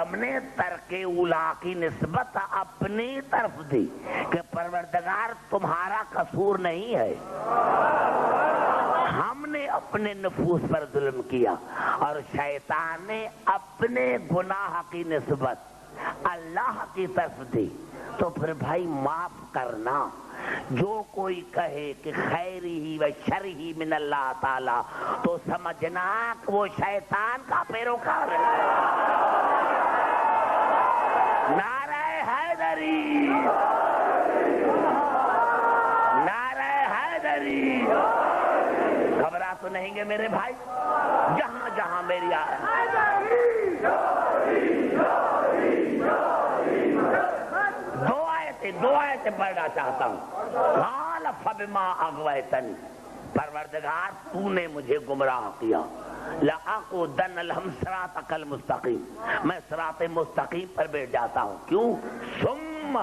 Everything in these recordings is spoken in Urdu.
ہم نے ترک اولا کی نسبت اپنی طرف دی کہ پروردگار تمہارا قصور نہیں ہے، ہم نے اپنے نفوس پر ظلم کیا، اور شیطان نے اپنے گناہ کی نسبت اللہ کی طرف دی۔ تو پھر بھائی معاف کرنا، جو کوئی کہے کہ خیر ہی و شر ہی من اللہ تعالی تو سمجھنا کہ وہ شیطان کا پیروکار ہے۔ نعرہ حیدری، نعرہ حیدری۔ گھبرا تو نہیں گے میرے بھائی؟ جہاں جہاں میری دو آیتیں پڑھنا چاہتا ہوں۔ قال فبما اغویتنی، پروردگار تو نے مجھے گمراہ کیا، لأقعدن لهم صراطک المستقیم، میں صراط مستقیم پر بیٹھ جاتا ہوں۔ کیوں؟ ثم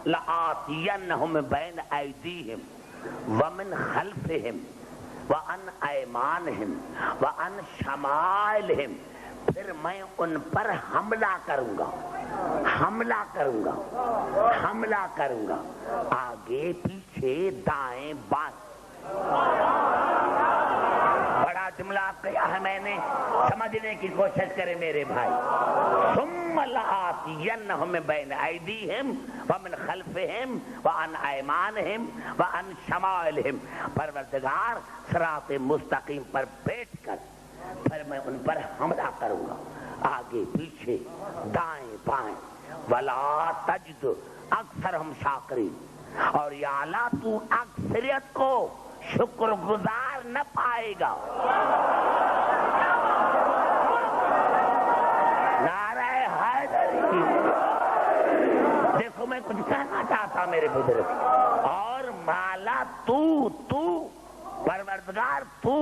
لآتینہم بین ایدیہم ومن خلفہم وعن ایمانہم وعن شمائلہم، پھر میں ان پر حملہ کروں گا، حملہ کروں گا، حملہ کروں گا، آگے پیچھے دائیں بائیں۔ بڑا جملہ کیا ہے میں نے، سمجھنے کی کوشش کرے میرے بھائی۔ ثم لآتینہم بین ایدیہم ومن خلفہم وعن ایمانہم وعن شمائلہم، پروردگار صراط مستقیم پر بیٹھ کر پھر میں ان پر حملہ کروں گا، آگے پیچھے دائیں بائیں۔ ولا تجد اکثرہم شاکرین، اور یا اللہ تو اکثریت کو شکر گزار نہ پائے گا۔ نعرہ حیدری۔ دیکھو میں کچھ کہنا چاہتا میرے بزرگ، اور مالا تو پروردگار تو،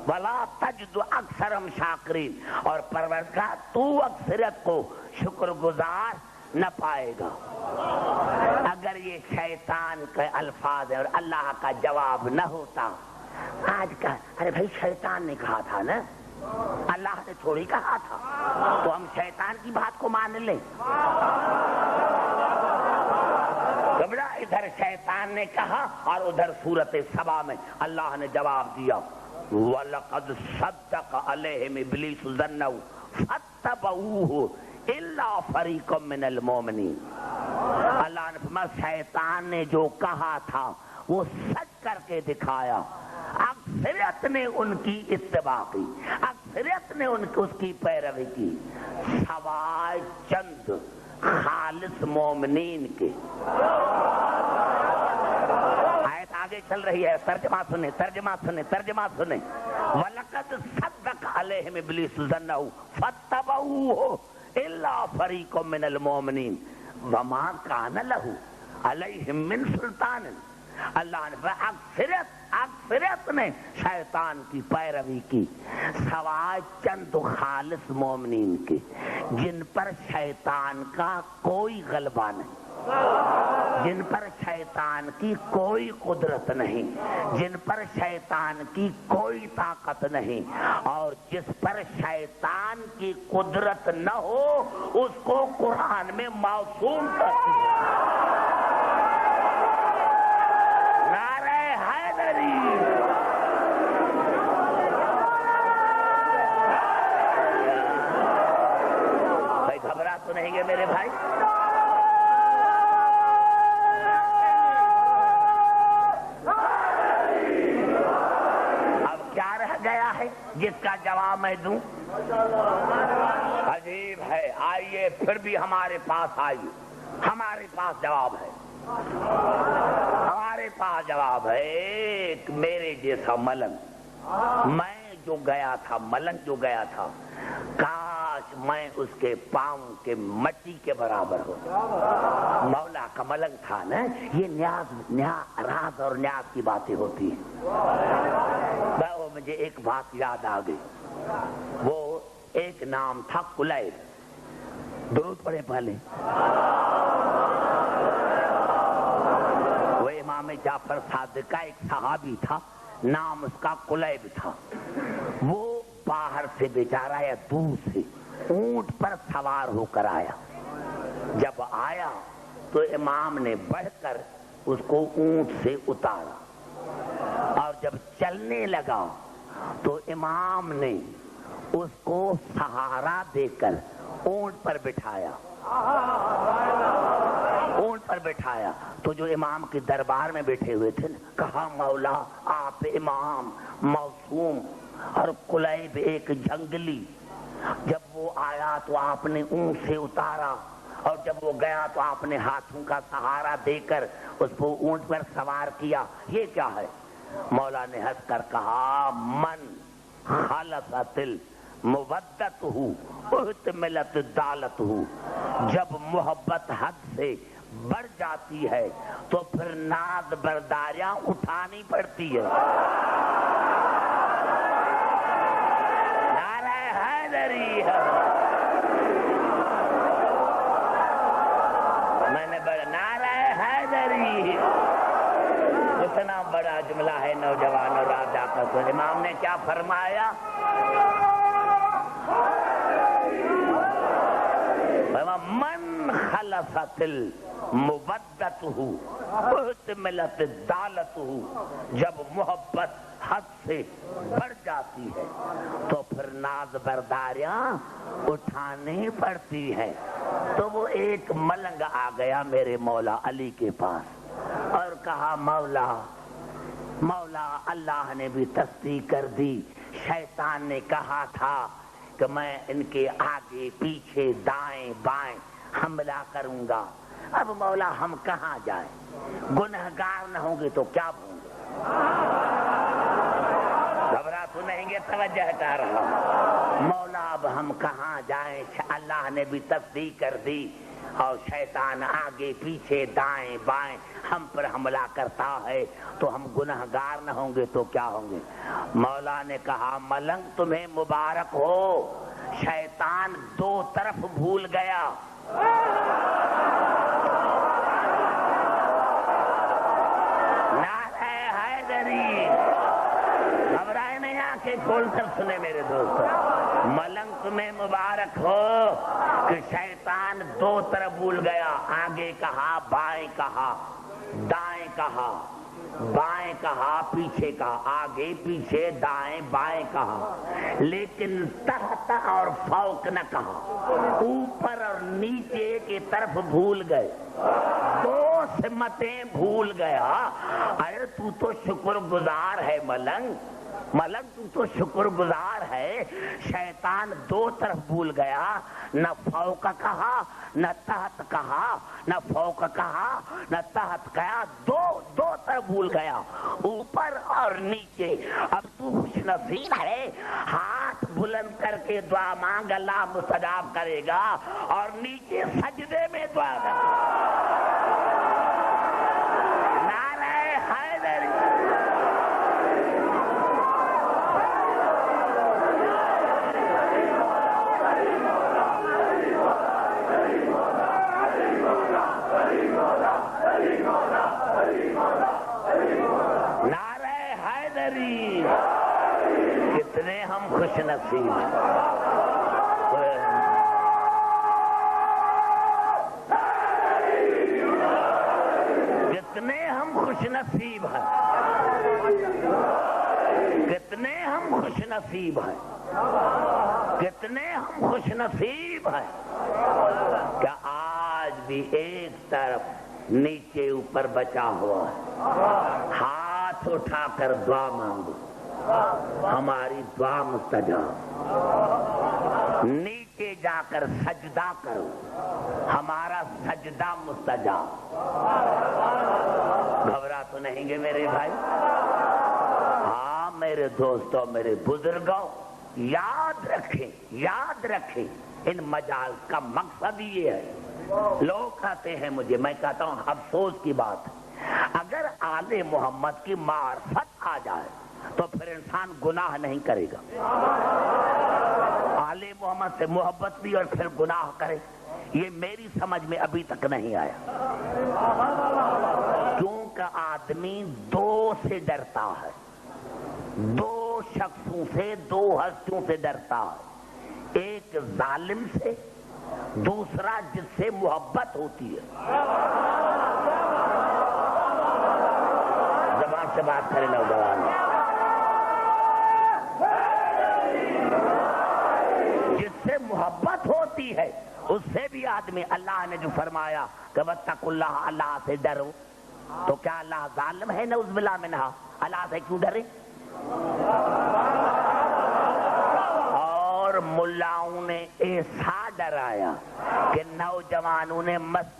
ولا تجد اکثرہم شاکرین، اور پروردگار تو اکثریت کو شکر گزار نہ پائے گا۔ اگر یہ شیطان کے الفاظ ہیں اور اللہ کا جواب نہ ہوتا، آج کا ارے بھائی شیطان نے کہا تھا نا، اللہ نے تھوڑی کہا تھا، تو ہم شیطان کی بات کو مان لیں؟ گبڑا ادھر شیطان نے کہا اور ادھر سورۃ سبا میں اللہ نے جواب دیا، وَلَقَدْ صَدَّقَ عَلَيْهِمْ إِبْلِيسُ ظَنَّهُ فَاتَّبَعُوهُ إِلَّا فَرِيقًا مِّنَ الْمُؤْمِنِينَ۔ اللہ نے فرمایا شیطان نے جو کہا تھا وہ سچ کر کے دکھایا، اکثریت نے ان کی اتباع کی، اکثریت نے اس کی پیروی کی، سوائے چند خالص مومنین کے۔ آیت آگے چل رہی ہے، ترجمہ سنیں، ترجمہ سنیں، ترجمہ سنیں۔ وَلَقَدْ صَدَّقَ عَلَيْهِمْ إِبْلِيسُ ظَنَّهُ فَاتَّبَعُوهُ إِلَّا فَرِيقًا مِّنَ الْمُؤْمِنِينَ وَمَا كَانَ لَهُ عَلَيْهِمْ مِنْ سُلْطَانٍ۔ اللہ نے اکثریت نے شیطان کی پیروی کی، سوائے چند خالص مومنین کے، جن پر شیطان کا کوئی غلبہ نہیں، جن پر شیطان کی کوئی قدرت نہیں، جن پر شیطان کی کوئی طاقت نہیں، اور جس پر شیطان کی قدرت نہ ہو اس کو قرآن میں معصوم کرتی ہے۔ نعرہ حیدری۔ بھائی گھبرا تو نہیں گے میرے بھائی؟ جس کا جواب میں دوں؟ عجیب ہے، آئیے پھر بھی ہمارے پاس آئیے، ہمارے پاس جواب ہے، ہمارے پاس جواب ہے۔ ایک میرے جیسا ملنگ، میں جو گیا تھا، ملنگ جو گیا تھا، کاش میں اس کے پاؤں کے مٹی کے برابر ہوتا۔ مولا کا ملنگ تھا نا، یہ راز اور نیاز کی باتیں ہوتی ہیں۔ مجھے ایک بات یاد آ گئی، وہ ایک نام تھا کلیب، درود پڑھے پہلے۔ وہ امام جعفر صادق کا ایک صحابی تھا، نام اس کا کلیب تھا۔ وہ باہر سے بیچارہ یا دور سے اونٹ پر سوار ہو کر آیا. جب آیا تو امام نے بڑھ کر اس کو اونٹ سے اتارا اور جب چلنے لگا تو امام نے اس کو سہارا دے کر اونٹ پر بٹھایا. اونٹ پر بٹھایا تو جو امام کے دربار میں بیٹھے ہوئے تھے کہا مولا آپ امام معصوم اور کلیب ایک جنگلی. جب وہ آیا تو آپ نے اونٹ سے اتارا اور جب وہ گیا تو آپ نے ہاتھوں کا سہارا دے کر اس کو اونٹ پر سوار کیا. یہ کیا ہے؟ مولا نے ہنس کر کہا من خلصت المودت احتملت دالت ہو. جب محبت حد سے بڑھ جاتی ہے تو پھر ناز برداریاں اٹھانی پڑتی ہے. نعرہ حیدری ہے. میں نے بڑا نعرہ حیدری. اتنا بڑا جملہ ہے نوجوان اور راجا کا. تو امام نے کیا فرمایا؟ من خلصت المودت احتملت دالت. جب محبت حد سے بڑھ جاتی ہے تو پھر ناز برداریاں اٹھانی پڑتی ہیں. تو وہ ایک ملنگ آ گیا میرے مولا علی کے پاس اور کہا مولا مولا اللہ نے بھی تصدیق کر دی. شیطان نے کہا تھا کہ میں ان کے آگے پیچھے دائیں بائیں حملہ کروں گا. اب مولا ہم کہاں جائیں؟ گنہگار نہ ہوں گے تو کیا ہوں گے؟ گھبرا تو نہیں گے؟ توجہ ہٹا رہا مولا اب ہم کہاں جائیں؟ اللہ نے بھی تصدیق کر دی اور شیطان آگے پیچھے دائیں بائیں ہم پر حملہ کرتا ہے تو ہم گنہگار نہ ہوں گے تو کیا ہوں گے؟ مولا نے کہا ملنگ تمہیں مبارک ہو، شیطان دو طرف بھول گیا. نعرہ حیدری. گھبرائے نہیں، آنکھیں کھول کر سنے میرے دوستو. ملنگ تمہیں مبارک ہو کہ شیطان دو طرف بھول گیا. آگے کہا بائیں کہا دائیں کہا بائیں کہا پیچھے کہا. آگے پیچھے دائیں بائیں کہا لیکن تحت اور فوق نہ کہا. اوپر اور نیچے کی طرف بھول گئے. دو سمتیں بھول گیا. ارے تو شکر گزار ہے ملنگ. ملنگ تو شکر گزار ہے. شیطان دو طرف بھول گیا. نہ فوق کہا نہ تحت کہا، نہ فوق کہا نہ تحت کہا. دو طرف بھول گیا، اوپر اور نیچے. اب تو خوش نصیب ہے، ہاتھ بلند کر کے دعا مانگ، اللہ مستجاب کرے گا. اور نیچے سجدے میں دعا کر. نعرہ حیدری. نعرہ حیدری. کتنے ہم خوش نصیب ہیں. کتنے ہم خوش نصیب ہیں. کتنے ہم خوش نصیب ہیں. کتنے ہم خوش نصیب ہیں کہ آج بھی ایک طرف نیچے اوپر بچا ہوا ہے. ہاتھ اٹھا کر دعا مانگو، ہماری دعا مستجاب. نیچے جا کر سجدہ کرو، ہمارا سجدہ مستجاب. گھبرا تو نہیں گے میرے بھائی؟ ہاں میرے دوستوں، میرے بزرگوں، یاد رکھیں ان مجال کا مقصد یہ ہے. لوگ کہتے ہیں مجھے، میں کہتا ہوں افسوس کی بات ہے، اگر آل محمد کی معرفت آ جائے تو پھر انسان گناہ نہیں کرے گا. آل محمد سے محبت بھی اور پھر گناہ کرے، یہ میری سمجھ میں ابھی تک نہیں آیا. کیونکہ آدمی دو سے ڈرتا ہے، دو شخصوں سے، دو ہستیوں سے ڈرتا ہے. ایک ایک ظالم سے، دوسرا جس سے محبت ہوتی ہے۔ زبان سے بات کرے نوجوان، جس سے محبت ہوتی ہے اس سے بھی آدمی، اللہ نے جو فرمایا کہ واتقوا اللہ، اللہ سے ڈرو، تو کیا اللہ ظالم ہے؟ نعوذ باللہ منہا، اللہ سے کیوں ڈرے؟ اور ملاؤں نے ایسا ڈرایا کہ نوجوانوں نے مسجد